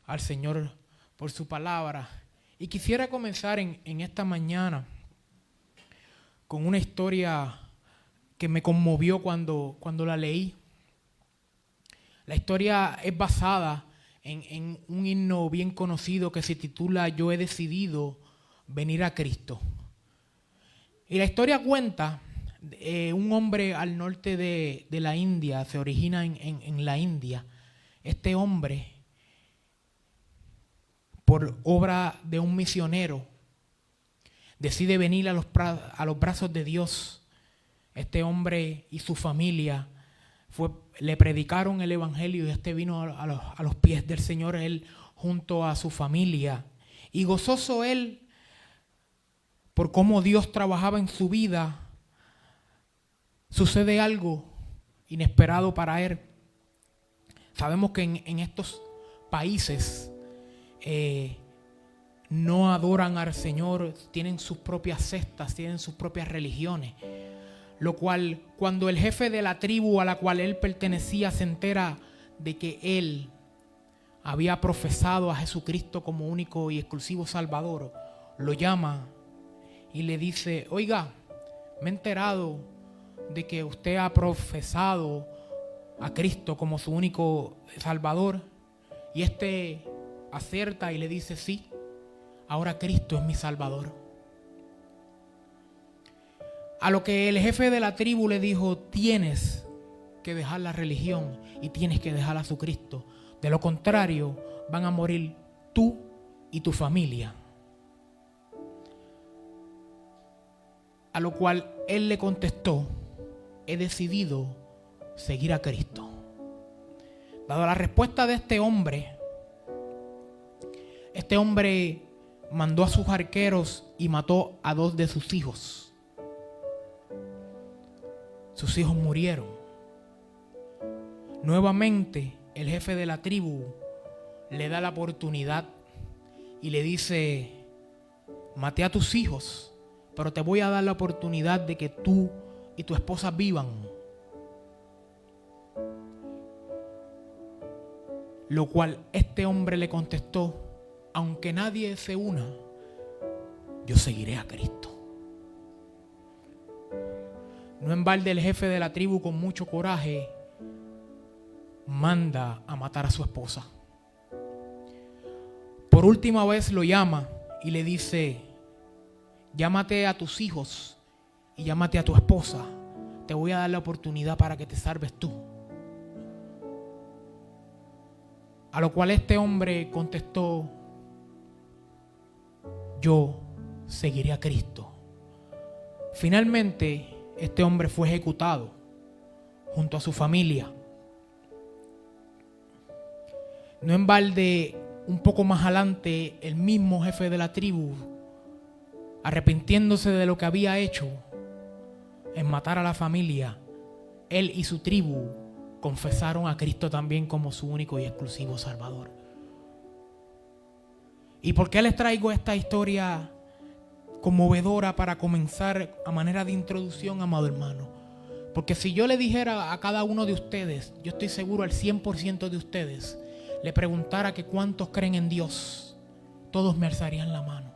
al Señor por su palabra. Y quisiera comenzar en esta mañana con una historia que me conmovió cuando la leí. La historia es basada en un himno bien conocido que se titula Yo he decidido venir a Cristo. Y la historia cuenta un hombre al norte de la India, se origina en la India. Este hombre, por obra de un misionero, decide venir a los brazos de Dios. Este hombre y su familia le predicaron el evangelio y vino a los pies del Señor, él junto a su familia. Y gozoso él por cómo Dios trabajaba en su vida, sucede algo inesperado para él. Sabemos que en estos países no adoran al Señor, tienen sus propias sectas, tienen sus propias religiones. Lo cual, cuando el jefe de la tribu a la cual él pertenecía se entera de que él había profesado a Jesucristo como único y exclusivo Salvador, lo llama y le dice: oiga, me he enterado de que usted ha profesado a Cristo como su único Salvador. Y acierta y le dice: sí, ahora Cristo es mi Salvador. A lo que el jefe de la tribu le dijo: tienes que dejar la religión y tienes que dejar a su Cristo. De lo contrario, van a morir tú y tu familia. A lo cual él le contestó: he decidido seguir a Cristo. Dado la respuesta de este hombre mandó a sus arqueros y mató a 2 de sus hijos. Sus hijos murieron. Nuevamente, el jefe de la tribu le da la oportunidad y le dice: maté a tus hijos, pero te voy a dar la oportunidad de que tú y tu esposa vivan. Lo cual este hombre le contestó: aunque nadie se una, yo seguiré a Cristo. No en balde el jefe de la tribu, con mucho coraje, manda a matar a su esposa. Por última vez lo llama y le dice: llámate a tus hijos y llámate a tu esposa. Te voy a dar la oportunidad para que te salves tú. A lo cual este hombre contestó: yo seguiré a Cristo. Finalmente, este hombre fue ejecutado junto a su familia. No en balde, un poco más adelante, el mismo jefe de la tribu, arrepintiéndose de lo que había hecho en matar a la familia, él y su tribu confesaron a Cristo también como su único y exclusivo Salvador. ¿Y por qué les traigo esta historia conmovedora para comenzar a manera de introducción, amado hermano? Porque si yo le dijera a cada uno de ustedes, yo estoy seguro al 100% de ustedes, le preguntara que cuántos creen en Dios, todos me alzarían la mano.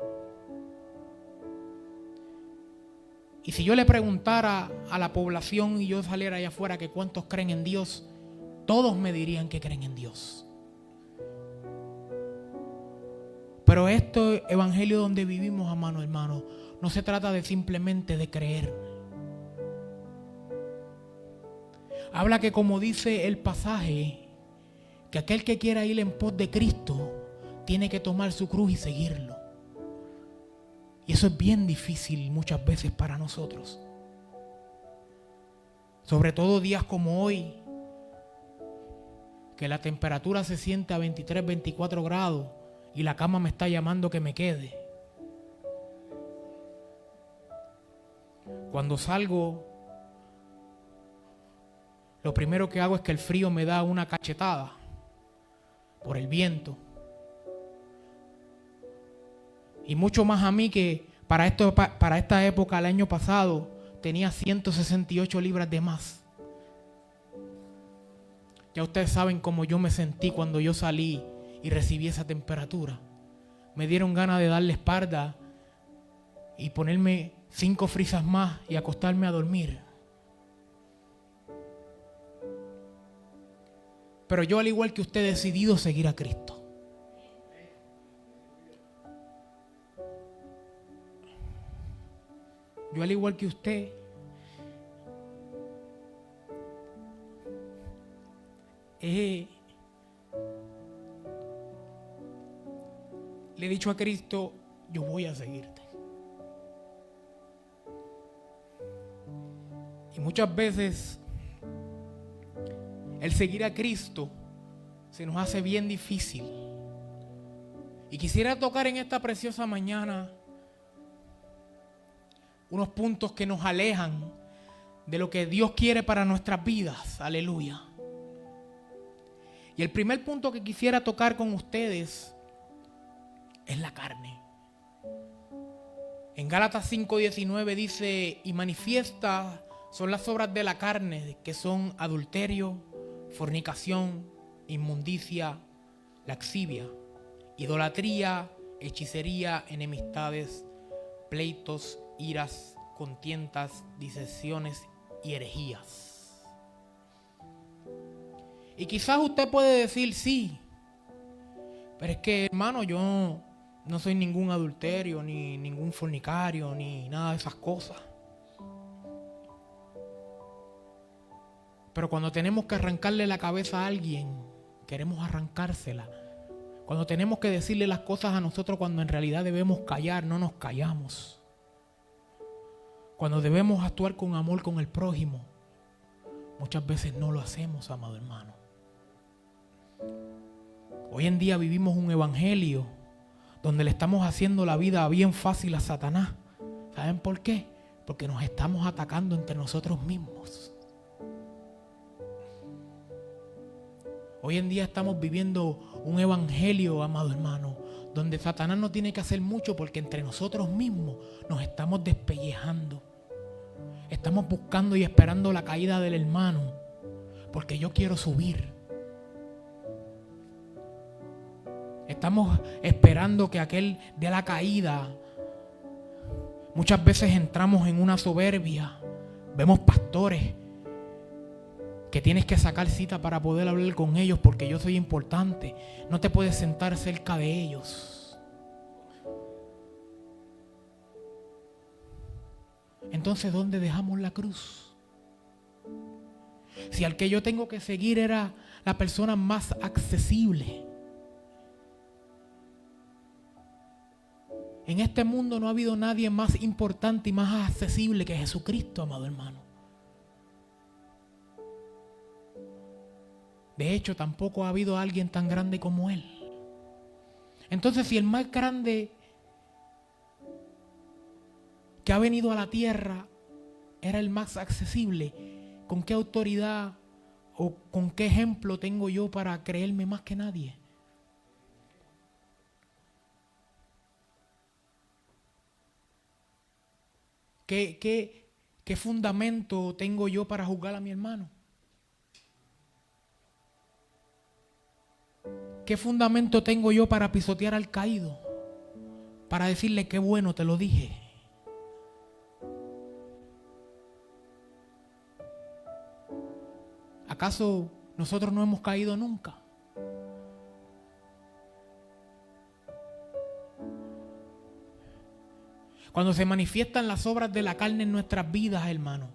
Y si yo le preguntara a la población y yo saliera allá afuera que cuántos creen en Dios, todos me dirían que creen en Dios. Pero este evangelio donde vivimos, amado hermano, no se trata de simplemente de creer. Habla que, como dice el pasaje, que aquel que quiera ir en pos de Cristo tiene que tomar su cruz y seguirlo. Y eso es bien difícil muchas veces para nosotros. Sobre todo días como hoy, que la temperatura se siente a 23, 24 grados y la cama me está llamando que me quede. Cuando salgo, lo primero que hago es que el frío me da una cachetada por el viento. Y mucho más a mí, que para esta época, el año pasado, tenía 168 libras de más. Ya ustedes saben cómo yo me sentí cuando yo salí y recibí esa temperatura. Me dieron ganas de darle espalda y ponerme 5 frisas más y acostarme a dormir. Pero yo, al igual que usted, he decidido seguir a Cristo. Yo, al igual que usted, le he dicho a Cristo, yo voy a seguirte. Y muchas veces el seguir a Cristo se nos hace bien difícil. Y quisiera tocar en esta preciosa mañana unos puntos que nos alejan de lo que Dios quiere para nuestras vidas. Aleluya. Y el primer punto que quisiera tocar con ustedes es la carne. En Gálatas 5:19 dice: y manifiestas son las obras de la carne, que son adulterio, fornicación, inmundicia, lascivia, idolatría, hechicería, enemistades, pleitos, iras, contiendas, disensiones y herejías. Y quizás usted puede decir sí, pero es que, hermano, yo no soy ningún adulterio, ni ningún fornicario, ni nada de esas cosas. Pero cuando tenemos que arrancarle la cabeza a alguien, queremos arrancársela. Cuando tenemos que decirle las cosas a nosotros cuando en realidad debemos callar, no nos callamos. Cuando debemos actuar con amor con el prójimo, muchas veces no lo hacemos, amado hermano. Hoy en día vivimos un evangelio donde le estamos haciendo la vida bien fácil a Satanás. ¿Saben por qué? Porque nos estamos atacando entre nosotros mismos. Hoy en día estamos viviendo un evangelio, amado hermano, donde Satanás no tiene que hacer mucho porque entre nosotros mismos nos estamos despellejando. Estamos buscando y esperando la caída del hermano porque yo quiero subir. Estamos esperando que aquel dé la caída. Muchas veces entramos en una soberbia. Vemos pastores que tienes que sacar cita para poder hablar con ellos porque yo soy importante. No te puedes sentar cerca de ellos. Entonces, ¿dónde dejamos la cruz? Si al que yo tengo que seguir era la persona más accesible. En este mundo no ha habido nadie más importante y más accesible que Jesucristo, amado hermano. De hecho, tampoco ha habido alguien tan grande como Él. Entonces, si el más grande que ha venido a la tierra era el más accesible, ¿con qué autoridad o con qué ejemplo tengo yo para creerme más que nadie? ¿Qué fundamento tengo yo para juzgar a mi hermano? ¿Qué fundamento tengo yo para pisotear al caído? Para decirle qué bueno te lo dije. ¿Acaso nosotros no hemos caído nunca? Cuando se manifiestan las obras de la carne en nuestras vidas, hermano,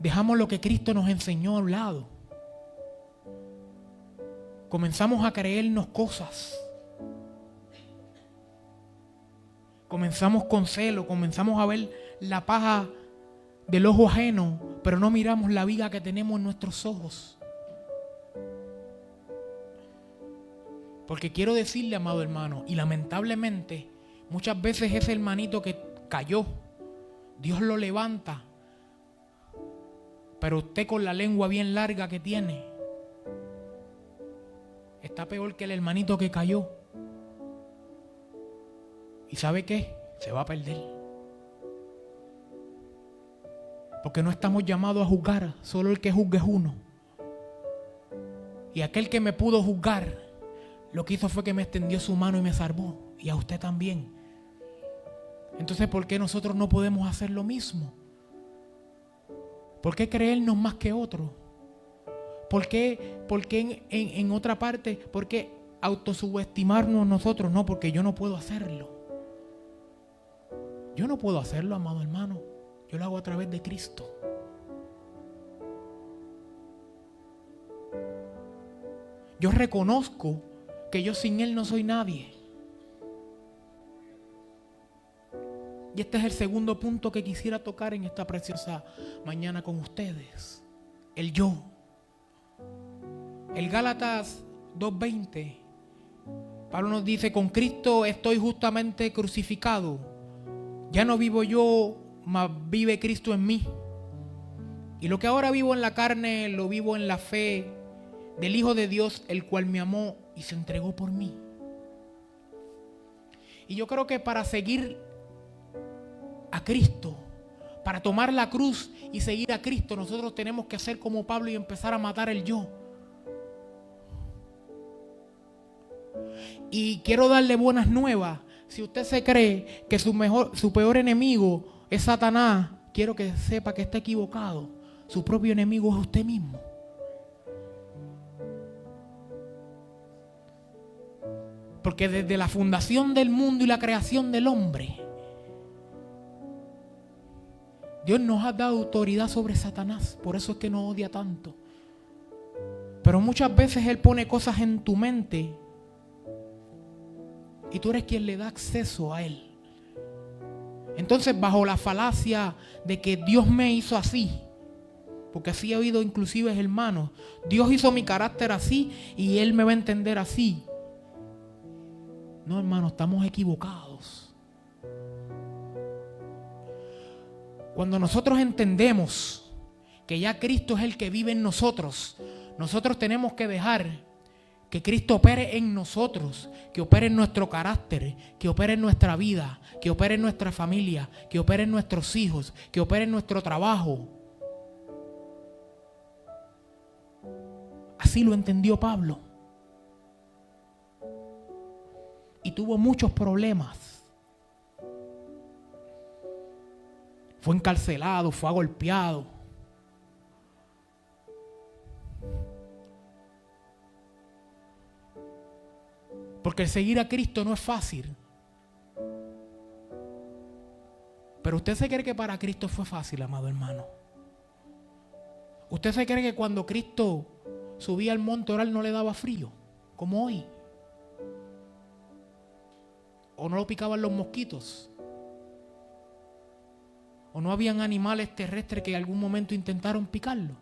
dejamos lo que Cristo nos enseñó a un lado. Comenzamos a creernos cosas. Comenzamos con celo, comenzamos a ver la paja del ojo ajeno, pero no miramos la viga que tenemos en nuestros ojos. Porque quiero decirle, amado hermano, y lamentablemente, muchas veces ese hermanito que cayó, Dios lo levanta, pero usted con la lengua bien larga que tiene, está peor que el hermanito que cayó. ¿Y sabe qué? Se va a perder. Porque no estamos llamados a juzgar, solo el que juzgue es uno. Y aquel que me pudo juzgar, lo que hizo fue que me extendió su mano y me salvó. Y a usted también. Entonces, ¿por qué nosotros no podemos hacer lo mismo? ¿Por qué creernos más que otros? ¿Por qué en otra parte, por qué autosubestimarnos nosotros? No, porque yo no puedo hacerlo. Yo no puedo hacerlo, amado hermano. Yo lo hago a través de Cristo. Yo reconozco que yo sin Él no soy nadie. Y este es el segundo punto que quisiera tocar en esta preciosa mañana con ustedes. El yo. El Gálatas 2:20, Pablo nos dice: con Cristo estoy justamente crucificado. Ya no vivo yo, mas vive Cristo en mí. Y lo que ahora vivo en la carne, lo vivo en la fe del Hijo de Dios, el cual me amó y se entregó por mí. Y yo creo que para seguir a Cristo, para tomar la cruz y seguir a Cristo, nosotros tenemos que hacer como Pablo y empezar a matar el yo. Y quiero darle buenas nuevas. Si usted se cree que su peor enemigo es Satanás, quiero que sepa que está equivocado. Su propio enemigo es usted mismo. Porque desde la fundación del mundo y la creación del hombre, Dios nos ha dado autoridad sobre Satanás. Por eso es que nos odia tanto. Pero muchas veces Él pone cosas en tu mente y tú eres quien le da acceso a Él. Entonces, bajo la falacia de que Dios me hizo así, porque así he oído inclusive hermanos, Dios hizo mi carácter así y Él me va a entender así. No, hermano, estamos equivocados. Cuando nosotros entendemos que ya Cristo es el que vive en nosotros, nosotros tenemos que dejar que Cristo opere en nosotros, que opere en nuestro carácter, que opere en nuestra vida, que opere en nuestra familia, que opere en nuestros hijos, que opere en nuestro trabajo. Así lo entendió Pablo. Y tuvo muchos problemas. Fue encarcelado, fue golpeado. Porque el seguir a Cristo no es fácil. Pero usted se cree que para Cristo fue fácil, amado hermano. Usted se cree que cuando Cristo subía al monte a orar no le daba frío, como hoy. O no lo picaban los mosquitos. O no habían animales terrestres que en algún momento intentaron picarlo.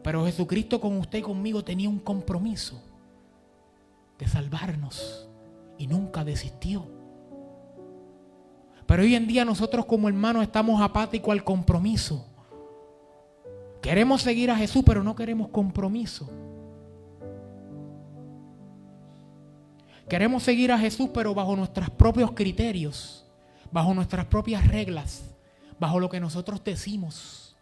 Pero Jesucristo con usted y conmigo tenía un compromiso de salvarnos y nunca desistió. Pero hoy en día nosotros como hermanos estamos apáticos al compromiso. Queremos seguir a Jesús, pero no queremos compromiso. Queremos seguir a Jesús, pero bajo nuestros propios criterios, bajo nuestras propias reglas, bajo lo que nosotros decimos.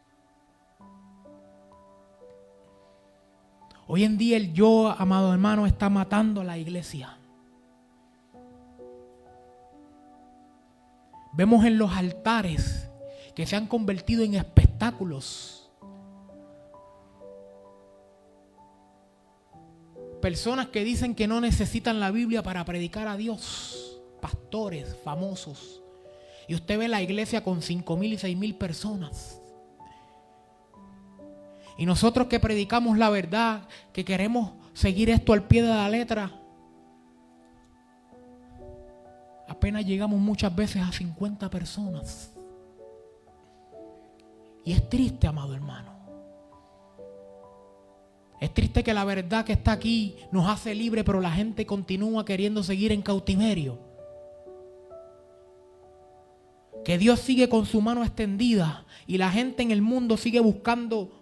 Hoy en día el yo, amado hermano, está matando a la iglesia. Vemos en los altares que se han convertido en espectáculos. Personas que dicen que no necesitan la Biblia para predicar a Dios. Pastores famosos. Y usted ve la iglesia con 5,000 y 6,000 personas. Y nosotros que predicamos la verdad, que queremos seguir esto al pie de la letra, apenas llegamos muchas veces a 50 personas. Y es triste, amado hermano. Es triste que la verdad que está aquí nos hace libre, pero la gente continúa queriendo seguir en cautiverio. Que Dios sigue con su mano extendida y la gente en el mundo sigue buscando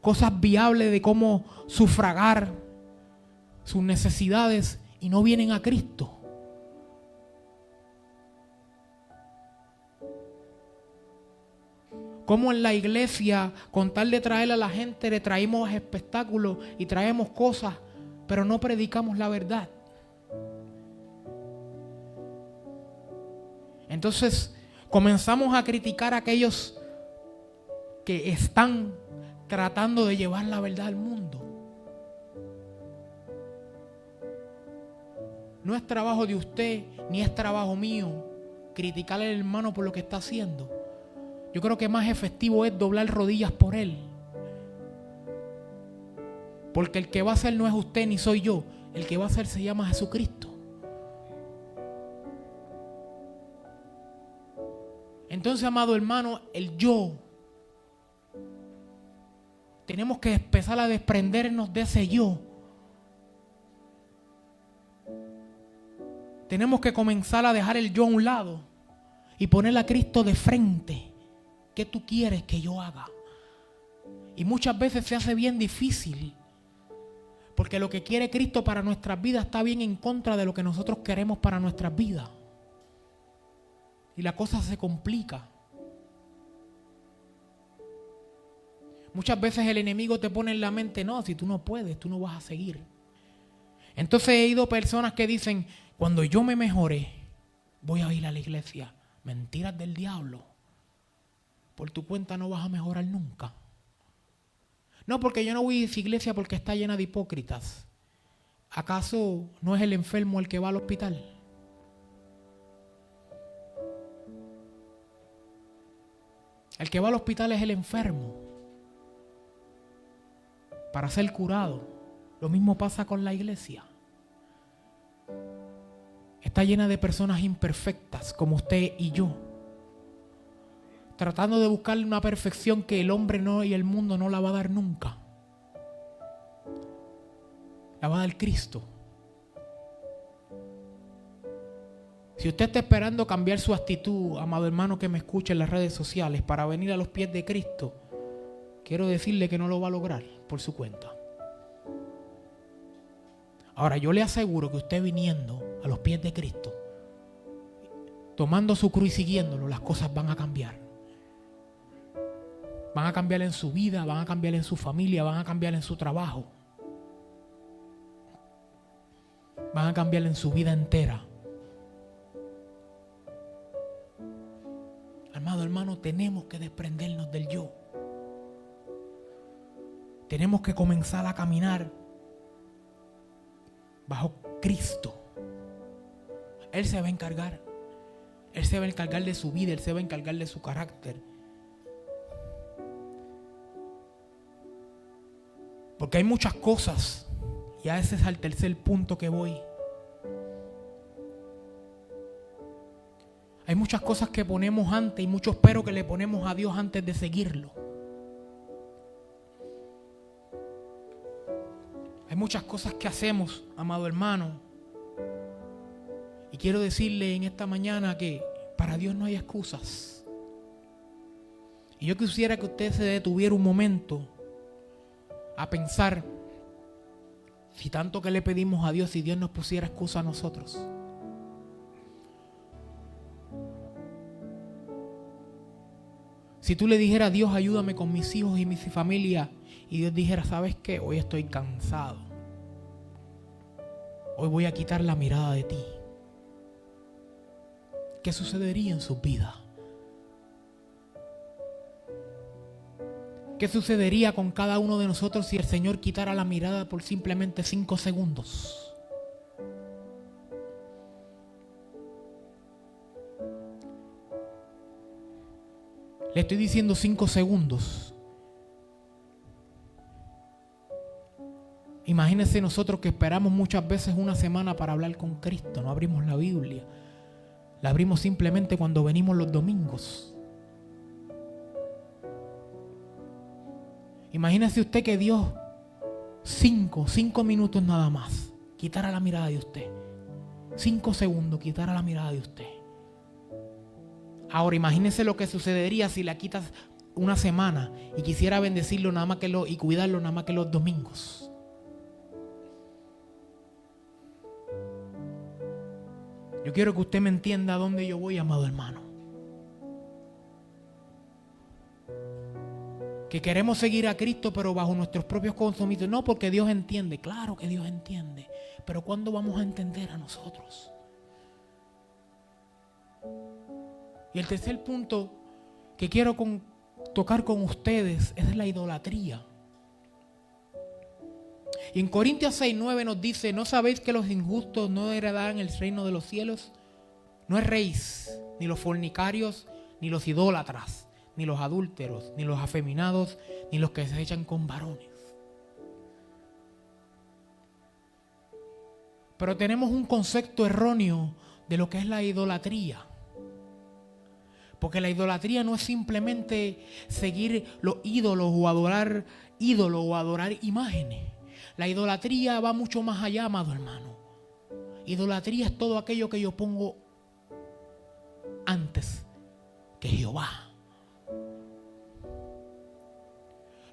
cosas viables de cómo sufragar sus necesidades y no vienen a Cristo. Cómo en la iglesia, con tal de traer a la gente, le traemos espectáculos y traemos cosas, pero no predicamos la verdad. Entonces comenzamos a criticar a aquellos que están tratando de llevar la verdad al mundo. No es trabajo de usted, ni es trabajo mío criticar al hermano por lo que está haciendo. Yo creo que más efectivo es doblar rodillas por él. Porque el que va a hacer no es usted ni soy yo. El que va a hacer se llama Jesucristo. Entonces, amado hermano, el yo. Tenemos que empezar a desprendernos de ese yo. Tenemos que comenzar a dejar el yo a un lado y poner a Cristo de frente. ¿Qué tú quieres que yo haga? Y muchas veces se hace bien difícil, porque lo que quiere Cristo para nuestras vidas está bien en contra de lo que nosotros queremos para nuestras vidas. Y la cosa se complica. Muchas veces el enemigo te pone en la mente, no, si tú no puedes, tú no vas a seguir. Entonces he oído personas que dicen, cuando yo me mejore, voy a ir a la iglesia. Mentiras del diablo. Por tu cuenta no vas a mejorar nunca. No, porque yo no voy a esa iglesia porque está llena de hipócritas. ¿Acaso no es el enfermo el que va al hospital? El que va al hospital es el enfermo para ser curado. Lo mismo pasa con la iglesia. Está llena de personas imperfectas como usted y yo, tratando de buscar una perfección que el hombre no y el mundo no la va a dar nunca. La va a dar Cristo. Si usted está esperando cambiar su actitud, amado hermano que me escucha en las redes sociales, para venir a los pies de Cristo, quiero decirle que no lo va a lograr por su cuenta. Ahora, yo le aseguro que usted viniendo a los pies de Cristo, tomando su cruz y siguiéndolo, las cosas van a cambiar. Van a cambiar en su vida, van a cambiar en su familia, van a cambiar en su trabajo. Van a cambiar en su vida entera. Amado hermano, tenemos que desprendernos del yo. Tenemos que comenzar a caminar bajo Cristo. Él se va a encargar. Él se va a encargar de su vida, Él se va a encargar de su carácter. Porque hay muchas cosas, y a ese es el tercer punto que voy. Hay muchas cosas que ponemos antes y muchos pero que le ponemos a Dios antes de seguirlo. Hay muchas cosas que hacemos, amado hermano. Y quiero decirle en esta mañana que para Dios no hay excusas. Y yo quisiera que usted se detuviera un momento a pensar si tanto que le pedimos a Dios, si Dios nos pusiera excusa a nosotros. Si tú le dijeras, Dios, ayúdame con mis hijos y mi familia, y Dios dijera, ¿sabes qué? Hoy estoy cansado. Hoy voy a quitar la mirada de ti. ¿Qué sucedería en sus vidas? ¿Qué sucedería con cada uno de nosotros si el Señor quitara la mirada por simplemente 5 segundos? Le estoy diciendo 5 segundos. Imagínense nosotros que esperamos muchas veces una semana para hablar con Cristo. No abrimos la Biblia. La abrimos simplemente cuando venimos los domingos. Imagínese usted que Dios 5 minutos nada más quitara la mirada de usted. 5 segundos quitara la mirada de usted. Ahora imagínese lo que sucedería si la quitas una semana y quisiera bendecirlo nada más y cuidarlo nada más que los domingos. Yo quiero que usted me entienda a dónde yo voy, amado hermano. Que queremos seguir a Cristo, pero bajo nuestros propios compromisos. No, porque Dios entiende. Claro que Dios entiende. Pero ¿cuándo vamos a entender a nosotros? Y el tercer punto que quiero tocar con ustedes es la idolatría. Y en Corintios 6:9 nos dice: ¿no sabéis que los injustos no heredarán el reino de los cielos? No erréis, ni los fornicarios, ni los idólatras, ni los adúlteros, ni los afeminados, ni los que se echan con varones. Pero tenemos un concepto erróneo de lo que es la idolatría. Porque la idolatría no es simplemente seguir los ídolos o adorar ídolos o adorar imágenes. La idolatría va mucho más allá, amado hermano. Idolatría es todo aquello que yo pongo antes que Jehová.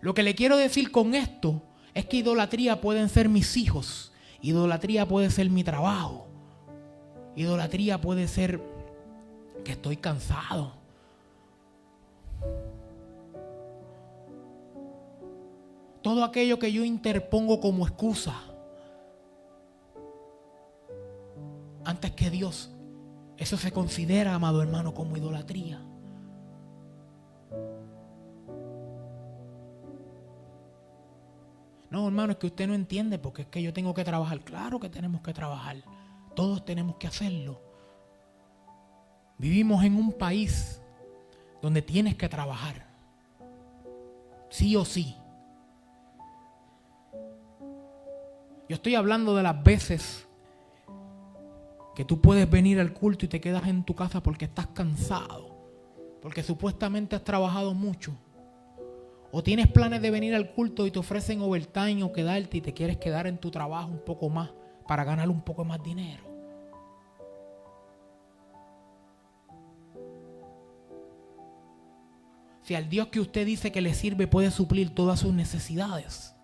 Lo que le quiero decir con esto es que idolatría pueden ser mis hijos. Idolatría puede ser mi trabajo. Idolatría puede ser que estoy cansado. Todo aquello que yo interpongo como excusa antes que Dios, eso se considera, amado hermano, como idolatría. No, hermano, es que usted no entiende, porque es que yo tengo que trabajar. Claro que tenemos que trabajar. Todos tenemos que hacerlo. Vivimos en un país donde tienes que trabajar. Sí o sí. Yo estoy hablando de las veces que tú puedes venir al culto y te quedas en tu casa porque estás cansado, porque supuestamente has trabajado mucho. O tienes planes de venir al culto y te ofrecen overtime o quedarte y te quieres quedar en tu trabajo un poco más para ganar un poco más dinero. Si al Dios que usted dice que le sirve puede suplir todas sus necesidades.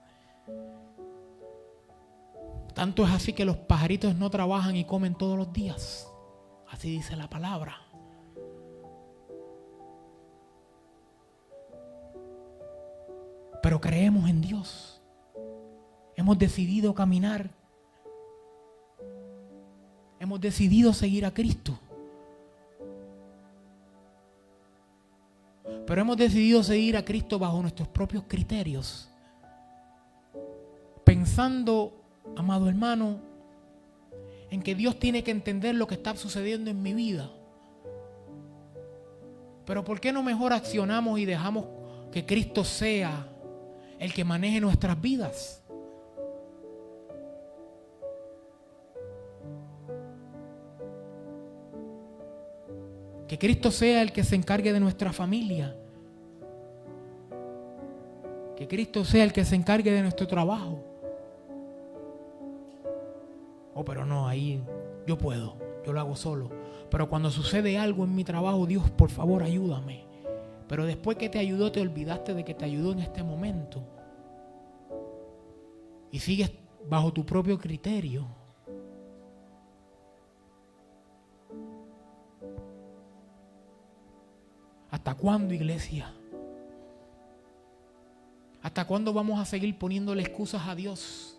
Tanto es así que los pajaritos no trabajan y comen todos los días. Así dice la palabra. Pero creemos en Dios. Hemos decidido caminar. Hemos decidido seguir a Cristo. Pero hemos decidido seguir a Cristo bajo nuestros propios criterios. Pensando, amado hermano, en que Dios tiene que entender lo que está sucediendo en mi vida. Pero ¿por qué no mejor accionamos y dejamos que Cristo sea el que maneje nuestras vidas? Que Cristo sea el que se encargue de nuestra familia. Que Cristo sea el que se encargue de nuestro trabajo. Oh, pero no, ahí yo puedo, yo lo hago solo. Pero cuando sucede algo en mi trabajo, Dios, por favor, ayúdame. Pero después que te ayudó, te olvidaste de que te ayudó en este momento. Y sigues bajo tu propio criterio. ¿Hasta cuándo, iglesia? ¿Hasta cuándo vamos a seguir poniéndole excusas a Dios?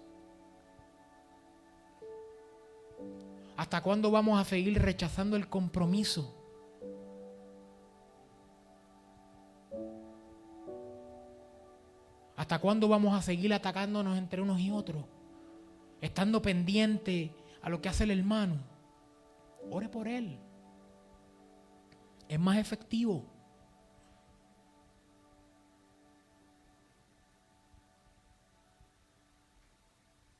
¿Hasta cuándo vamos a seguir rechazando el compromiso? ¿Hasta cuándo vamos a seguir atacándonos entre unos y otros? Estando pendiente a lo que hace el hermano. Ore por él. Es más efectivo.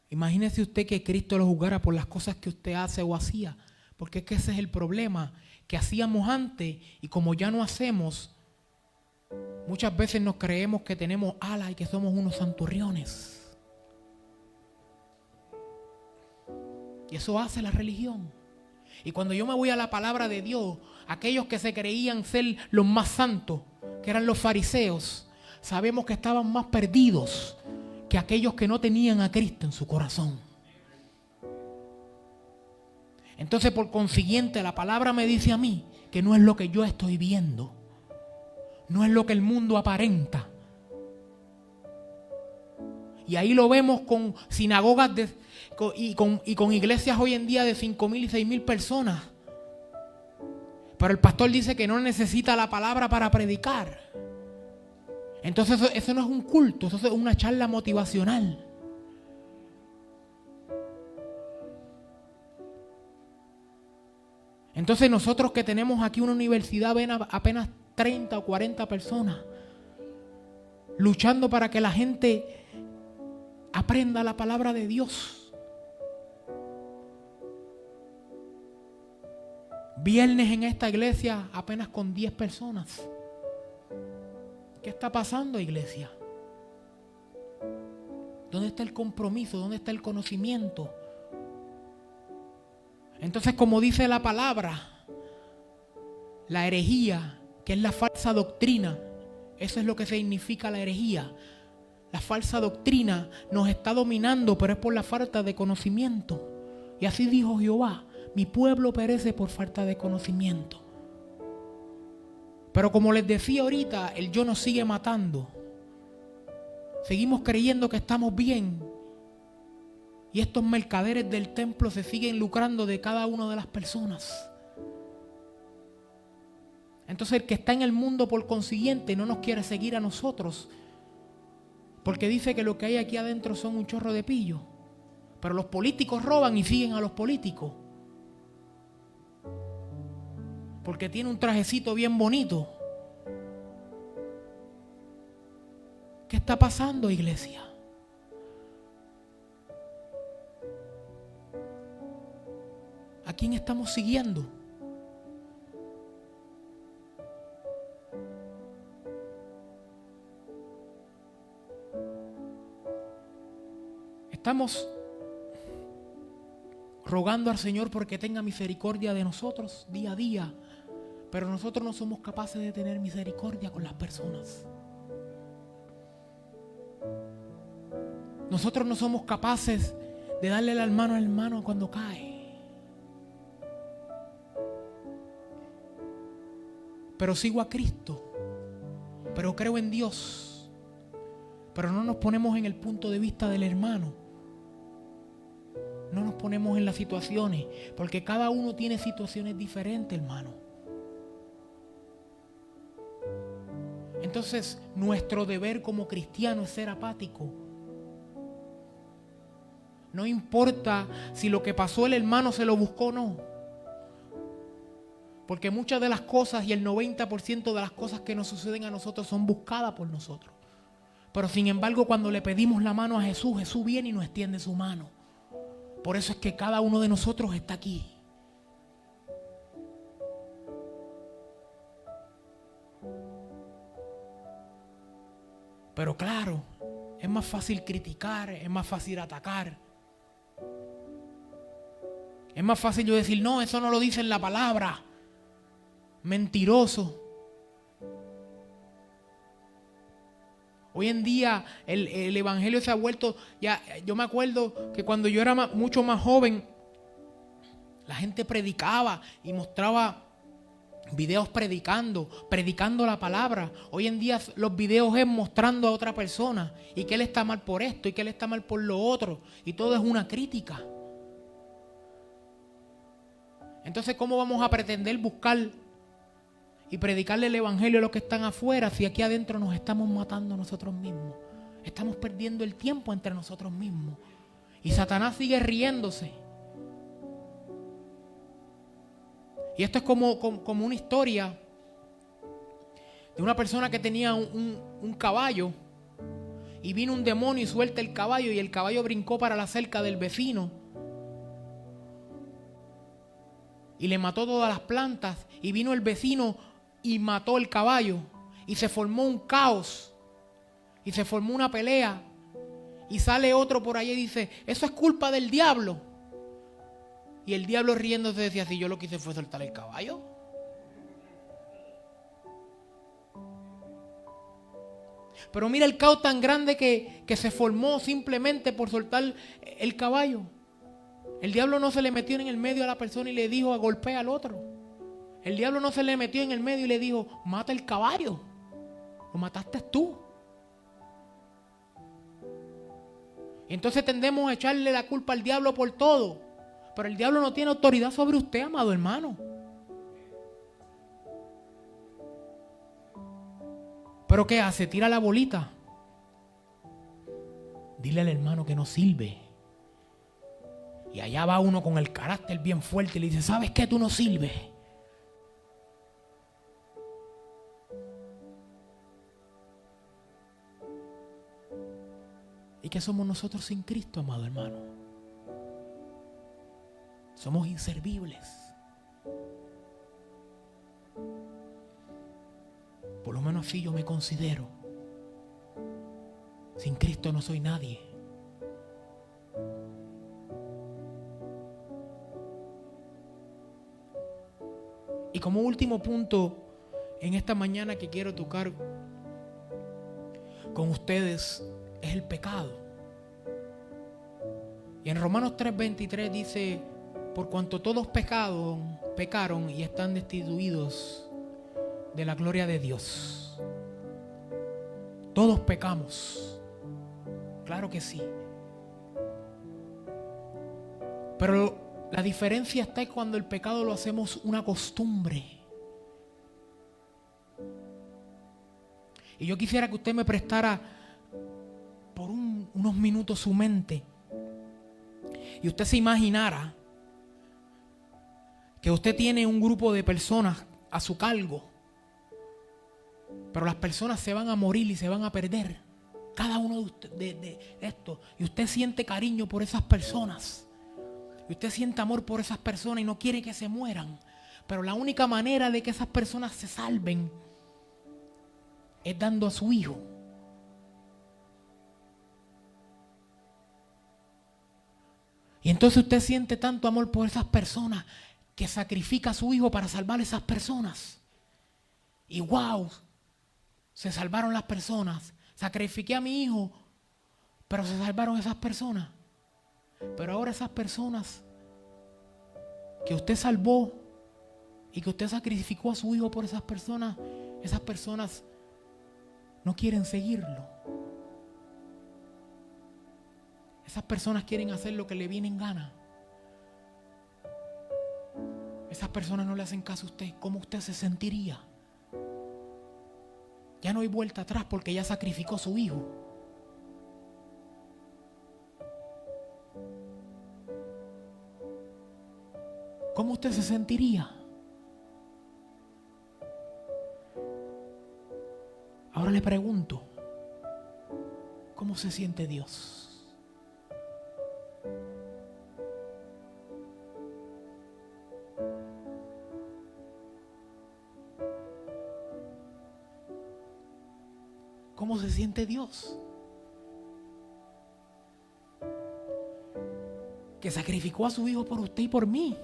Imagínese usted que Cristo lo juzgara por las cosas que usted hace o hacía. Porque es que ese es el problema, que hacíamos antes y como ya no hacemos, muchas veces nos creemos que tenemos alas y que somos unos santurriones. Y eso hace la religión. Y cuando yo me voy a la palabra de Dios, aquellos que se creían ser los más santos, que eran los fariseos, sabemos que estaban más perdidos que aquellos que no tenían a Cristo en su corazón. Entonces, por consiguiente, la palabra me dice a mí que no es lo que yo estoy viendo, no es lo que el mundo aparenta, Y ahí lo vemos con sinagogas y con iglesias hoy en día de 5,000 y 6,000 personas. Pero el pastor dice que no necesita la palabra para predicar. Entonces eso no es un culto, eso es una charla motivacional. Entonces nosotros que tenemos aquí una universidad ven apenas 30 o 40 personas luchando para que la gente aprenda la palabra de Dios. Viernes en esta iglesia apenas con 10 personas. ¿Qué está pasando, iglesia? ¿Dónde está el compromiso? ¿Dónde está el conocimiento? Entonces, como dice la palabra, la herejía, que es la falsa doctrina, eso es lo que significa la herejía. La falsa doctrina nos está dominando, pero es por la falta de conocimiento. Y así dijo Jehová: mi pueblo perece por falta de conocimiento. Pero como les decía ahorita, el yo nos sigue matando. Seguimos creyendo que estamos bien. Y estos mercaderes del templo se siguen lucrando de cada una de las personas. Entonces el que está en el mundo, por consiguiente, no nos quiere seguir a nosotros. Porque dice que lo que hay aquí adentro son un chorro de pillo. Pero los políticos roban y siguen a los políticos. Porque tiene un trajecito bien bonito. ¿Qué está pasando, iglesia? ¿A quién estamos siguiendo? Estamos rogando al Señor porque tenga misericordia de nosotros día a día, pero nosotros no somos capaces de tener misericordia con las personas. Nosotros no somos capaces de darle la mano al hermano cuando cae. Pero sigo a Cristo, pero creo en Dios, pero no nos ponemos en el punto de vista del hermano. No nos ponemos en las situaciones, porque cada uno tiene situaciones diferentes, hermano. Entonces, nuestro deber como cristiano es ser apático. No importa si lo que pasó el hermano se lo buscó o no. Porque muchas de las cosas y el 90% de las cosas que nos suceden a nosotros son buscadas por nosotros. Pero sin embargo, cuando le pedimos la mano a Jesús, Jesús viene y nos extiende su mano. Por eso es que cada uno de nosotros está aquí. Pero claro, es más fácil criticar, es más fácil atacar. Es más fácil yo decir, no, eso no lo dice en la palabra. Mentiroso. Hoy en día el evangelio se ha vuelto, ya, yo me acuerdo que cuando yo era mucho más joven, la gente predicaba y mostraba videos predicando la palabra. Hoy en día los videos es mostrando a otra persona y que él está mal por esto y que él está mal por lo otro, y todo es una crítica. Entonces, ¿cómo vamos a pretender buscar y predicarle el evangelio a los que están afuera si aquí adentro nos estamos matando nosotros mismos? Estamos perdiendo el tiempo entre nosotros mismos. Y Satanás sigue riéndose. Y esto es como una historia de una persona que tenía un caballo, y vino un demonio y suelta el caballo, y el caballo brincó para la cerca del vecino y le mató todas las plantas, y vino el vecino y mató el caballo, y se formó un caos y se formó una pelea, y sale otro por ahí y dice, eso es culpa del diablo. Y el diablo riéndose decía, si yo lo que hice fue soltar el caballo. Pero mira el caos tan grande que se formó simplemente por soltar el caballo. El diablo no se le metió en el medio a la persona y le dijo, golpea al otro. El diablo no se le metió en el medio y le dijo, mata el caballo. Lo mataste tú. Y entonces tendemos a echarle la culpa al diablo por todo. Pero el diablo no tiene autoridad sobre usted, amado hermano. ¿Pero qué hace? Tira la bolita. Dile al hermano que no sirve. Y allá va uno con el carácter bien fuerte y le dice, ¿sabes qué? Tú no sirves. ¿Y qué somos nosotros sin Cristo, amado hermano? Somos inservibles. Por lo menos así yo me considero. Sin Cristo no soy nadie. Y como último punto en esta mañana que quiero tocar con ustedes es el pecado. Y en Romanos 3:23 dice, por cuanto todos pecaron y están destituidos de la gloria de Dios. Todos pecamos. Claro que sí. Pero la diferencia está en cuando el pecado lo hacemos una costumbre. Y yo quisiera que usted me prestara por unos minutos su mente. Y usted se imaginara que usted tiene un grupo de personas a su cargo. Pero las personas se van a morir y se van a perder. Cada uno de esto. Y usted siente cariño por esas personas. Y usted siente amor por esas personas y no quiere que se mueran. Pero la única manera de que esas personas se salven es dando a su hijo. Y entonces usted siente tanto amor por esas personas que sacrifica a su hijo para salvar a esas personas. Y wow, se salvaron las personas. Sacrifiqué a mi hijo, pero se salvaron esas personas. Pero ahora esas personas que usted salvó y que usted sacrificó a su hijo por esas personas no quieren seguirlo. Esas personas quieren hacer lo que le viene en gana. Esas personas no le hacen caso a usted. ¿Cómo usted se sentiría? Ya no hay vuelta atrás porque ya sacrificó a su hijo. ¿Cómo usted se sentiría? Ahora le pregunto, ¿cómo se siente Dios? ¿Cómo se siente Dios? Que sacrificó a su hijo por usted y por mí.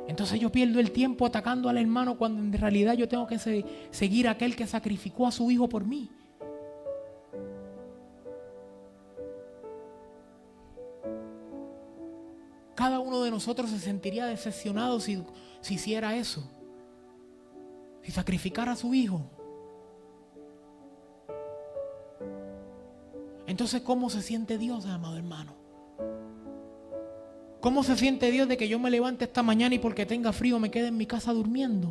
Entonces yo pierdo el tiempo atacando al hermano cuando en realidad yo tengo que seguir a aquel que sacrificó a su hijo por mí. Cada uno de nosotros se sentiría decepcionado si hiciera eso. Si sacrificara a su hijo. Entonces, ¿cómo se siente Dios, amado hermano? ¿Cómo se siente Dios de que yo me levante esta mañana y porque tenga frío me quede en mi casa durmiendo?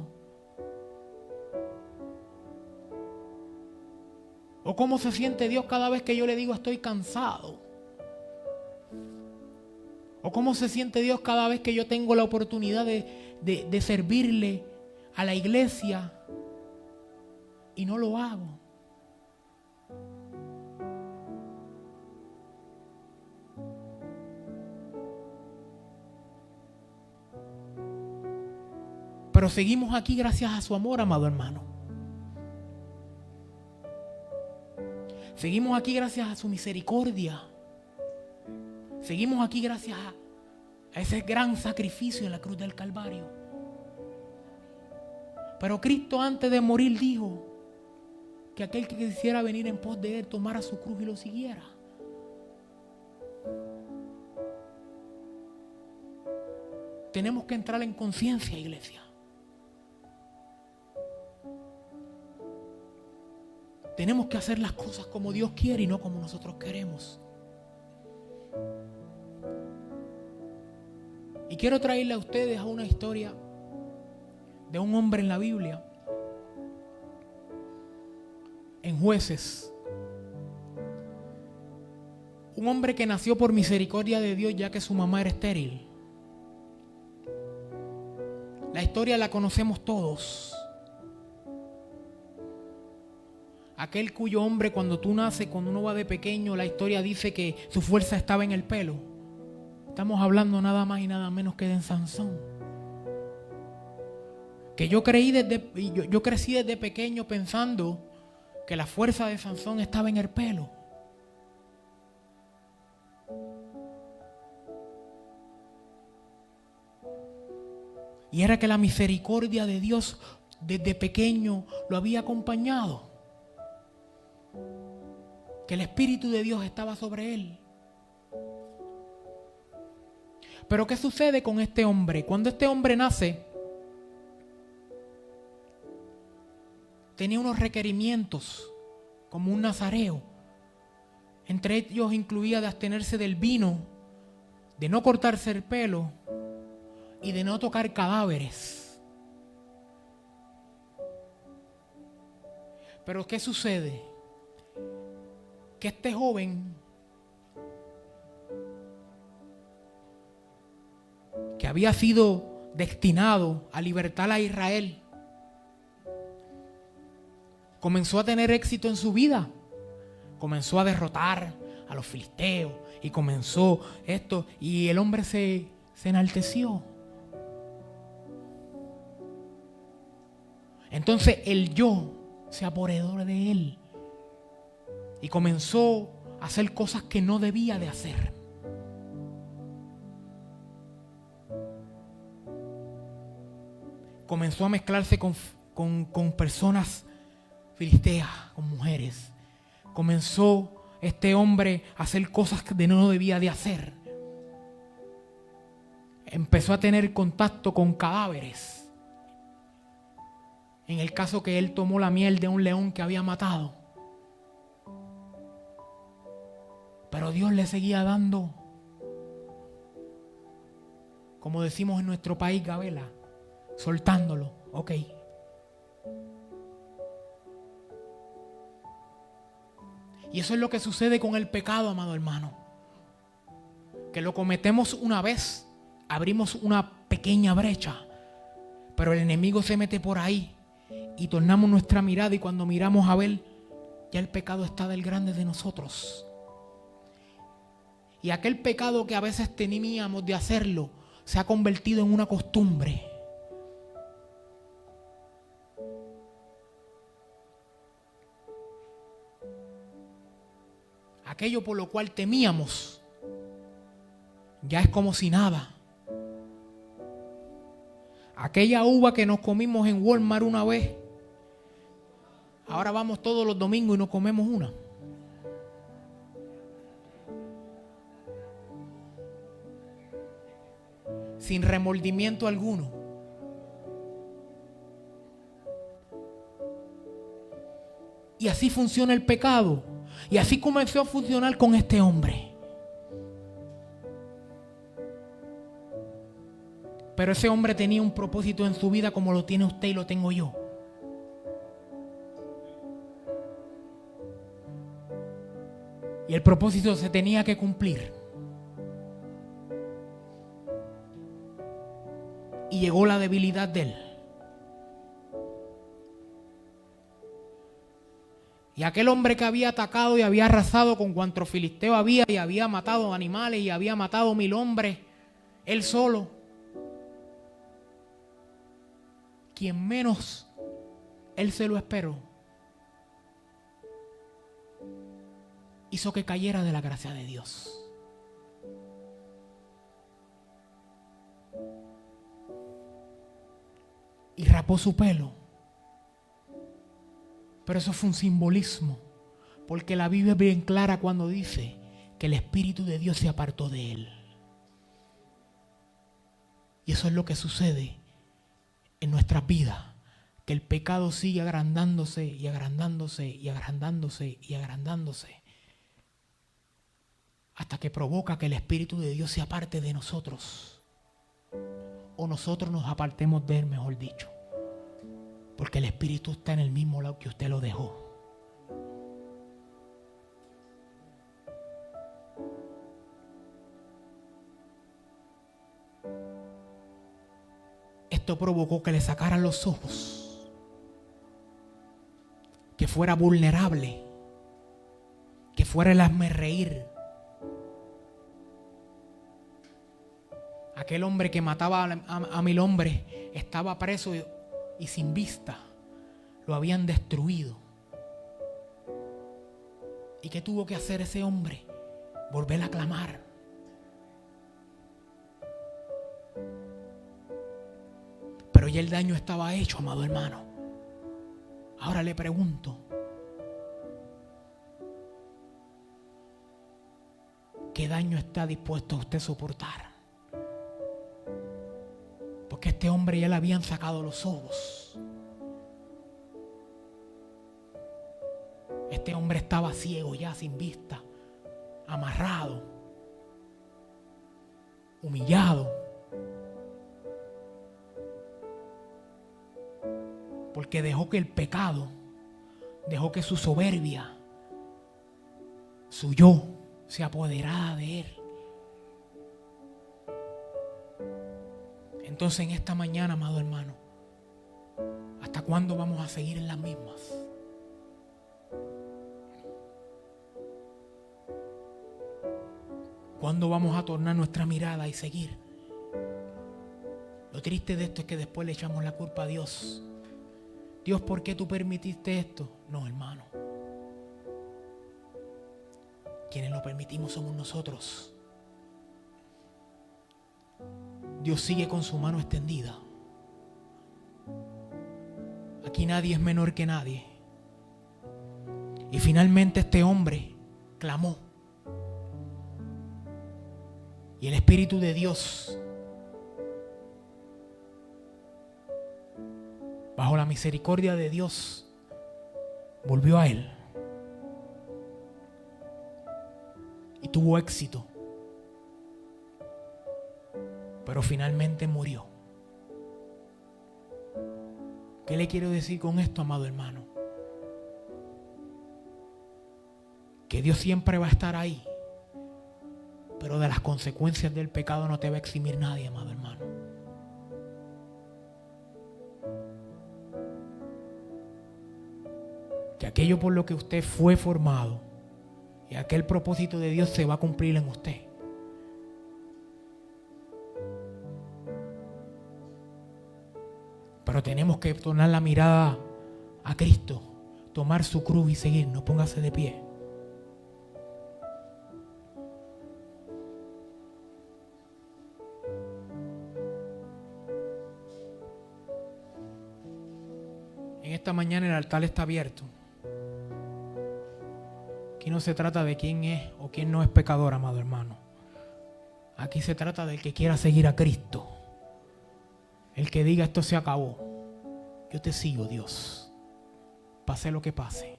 ¿O cómo se siente Dios cada vez que yo le digo estoy cansado? ¿O cómo se siente Dios cada vez que yo tengo la oportunidad de servirle a la iglesia y no lo hago? Pero seguimos aquí gracias a su amor, amado hermano. Seguimos aquí gracias a su misericordia. Seguimos aquí gracias a ese gran sacrificio en la cruz del Calvario. Pero Cristo antes de morir dijo que aquel que quisiera venir en pos de Él tomara su cruz y lo siguiera. Tenemos que entrar en conciencia, iglesia. tenemos que hacer las cosas como Dios quiere y no como nosotros queremos. Y quiero traerle a ustedes a una historia de un hombre en la Biblia, en Jueces. Un hombre que nació por misericordia de Dios, ya que su mamá era estéril. La historia la conocemos todos. Aquel cuyo hombre, cuando tú naces, cuando uno va de pequeño, la historia dice que su fuerza estaba en el pelo. Estamos hablando nada más y nada menos que de Sansón. Que yo crecí desde pequeño pensando que la fuerza de Sansón estaba en el pelo. Y era que la misericordia de Dios desde pequeño lo había acompañado. Que el Espíritu de Dios estaba sobre él. Pero ¿qué sucede con este hombre? Cuando este hombre nace, tenía unos requerimientos como un nazareo. Entre ellos incluía de abstenerse del vino, de no cortarse el pelo y de no tocar cadáveres. Pero ¿qué sucede? Que este joven, que había sido destinado a libertar a Israel, comenzó a tener éxito en su vida. Comenzó a derrotar a los filisteos y comenzó esto, y el hombre se enalteció. Entonces el yo se apoderó de él y comenzó a hacer cosas que no debía de hacer. Comenzó a mezclarse con personas filisteas, con mujeres. Comenzó este hombre a hacer cosas que no debía de hacer. Empezó a tener contacto con cadáveres. En el caso que él tomó la miel de un león que había matado. Pero Dios le seguía dando, como decimos en nuestro país, gabela, soltándolo. Ok. Y eso es lo que sucede con el pecado, amado hermano. Que lo cometemos una vez, abrimos una pequeña brecha, pero el enemigo se mete por ahí y tornamos nuestra mirada, y cuando miramos a ver, ya el pecado está del grande de nosotros. Y aquel pecado que a veces temíamos de hacerlo se ha convertido en una costumbre. Aquello por lo cual temíamos ya es como si nada. Aquella uva que nos comimos en Walmart una vez, ahora vamos todos los domingos y nos comemos una. Sin remordimiento alguno. Y así funciona el pecado. Y así comenzó a funcionar con este hombre. Pero ese hombre tenía un propósito en su vida como lo tiene usted y lo tengo yo. Y el propósito se tenía que cumplir. Y llegó la debilidad de él. Y aquel hombre que había atacado y había arrasado con cuanto filisteo había, y había matado animales y había matado 1000 hombres, él solo, quien menos él se lo esperó, hizo que cayera de la gracia de Dios. Y rapó su pelo. Pero eso fue un simbolismo, porque la Biblia es bien clara cuando dice que el Espíritu de Dios se apartó de él. Y eso es lo que sucede en nuestras vidas que el pecado sigue agrandándose y agrandándose y agrandándose y agrandándose, hasta que provoca que el Espíritu de Dios se aparte de nosotros, o nosotros nos apartemos de Él, mejor dicho, porque el Espíritu está en el mismo lado que usted lo dejó. Esto provocó que le sacaran los ojos, que fuera vulnerable, que fuera el hazmerreír. Aquel hombre que mataba a 1000 hombres estaba preso y sin vista. Lo habían destruido. ¿Y qué tuvo que hacer ese hombre? Volver a clamar. Pero ya el daño estaba hecho, amado hermano. Ahora le pregunto, ¿qué daño está dispuesto a usted soportar? Porque a este hombre ya le habían sacado los ojos. Este hombre estaba ciego ya, sin vista, amarrado, humillado. Porque dejó que el pecado, dejó que su soberbia, su yo, se apoderara de él. Entonces en esta mañana, amado hermano, ¿hasta cuándo vamos a seguir en las mismas? ¿Cuándo vamos a tornar nuestra mirada y seguir? Lo triste de esto es que después le echamos la culpa a Dios. Dios, ¿por qué tú permitiste esto? No, hermano. Quienes lo permitimos somos nosotros. Dios sigue con su mano extendida. Aquí nadie es menor que nadie. Y finalmente este hombre clamó. Y el Espíritu de Dios, bajo la misericordia de Dios, volvió a él. Y tuvo éxito. Pero finalmente murió. ¿Qué le quiero decir con esto, amado hermano? Que Dios siempre va a estar ahí. Pero de las consecuencias del pecado no te va a eximir nadie, amado hermano. Que aquello por lo que usted fue formado y aquel propósito de Dios se va a cumplir en usted. Pero tenemos que tornar la mirada a Cristo, tomar su cruz y seguirnos. Póngase de pie. En esta mañana el altar está abierto. Aquí no se trata de quién es o quién no es pecador, amado hermano. Aquí se trata del que quiera seguir a Cristo. El que diga esto se acabó. Yo te sigo, Dios. Pase lo que pase.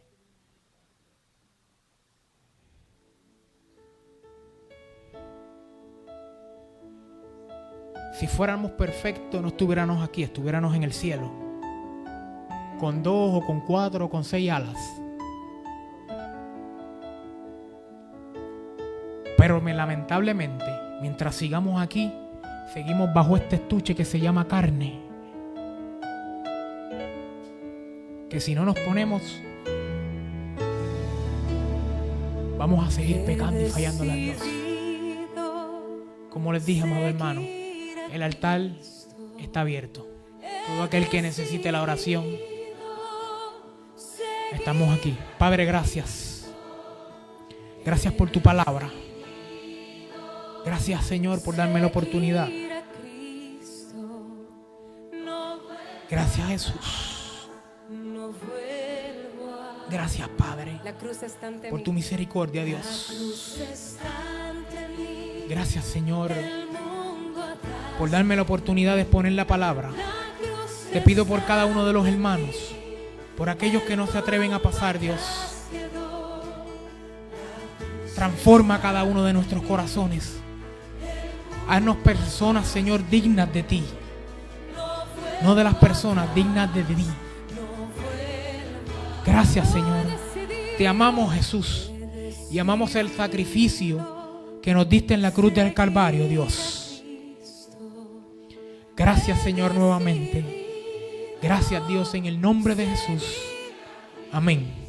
Si fuéramos perfectos, no estuviéramos aquí, estuviéramos en el cielo. Con 2 o con 4 o con 6 alas. Pero lamentablemente, mientras sigamos aquí, seguimos bajo este estuche que se llama carne. Que si no nos ponemos, vamos a seguir pecando y fallándole a Dios. Como les dije, amado hermano, el altar está abierto. Todo aquel que necesite la oración, estamos aquí. Padre, gracias. Gracias por tu palabra. Gracias, Señor, por darme la oportunidad. Gracias, Jesús. Gracias, Padre, por tu misericordia, Dios. Gracias, Señor, por darme la oportunidad de exponer la palabra. Te pido por cada uno de los hermanos, por aquellos que no se atreven a pasar, Dios. Transforma a cada uno de nuestros corazones. Haznos personas, Señor, dignas de ti. No de las personas, dignas de ti. Gracias, Señor. Te amamos, Jesús. Y amamos el sacrificio que nos diste en la cruz del Calvario, Dios. Gracias, Señor, nuevamente. Gracias, Dios, en el nombre de Jesús. Amén.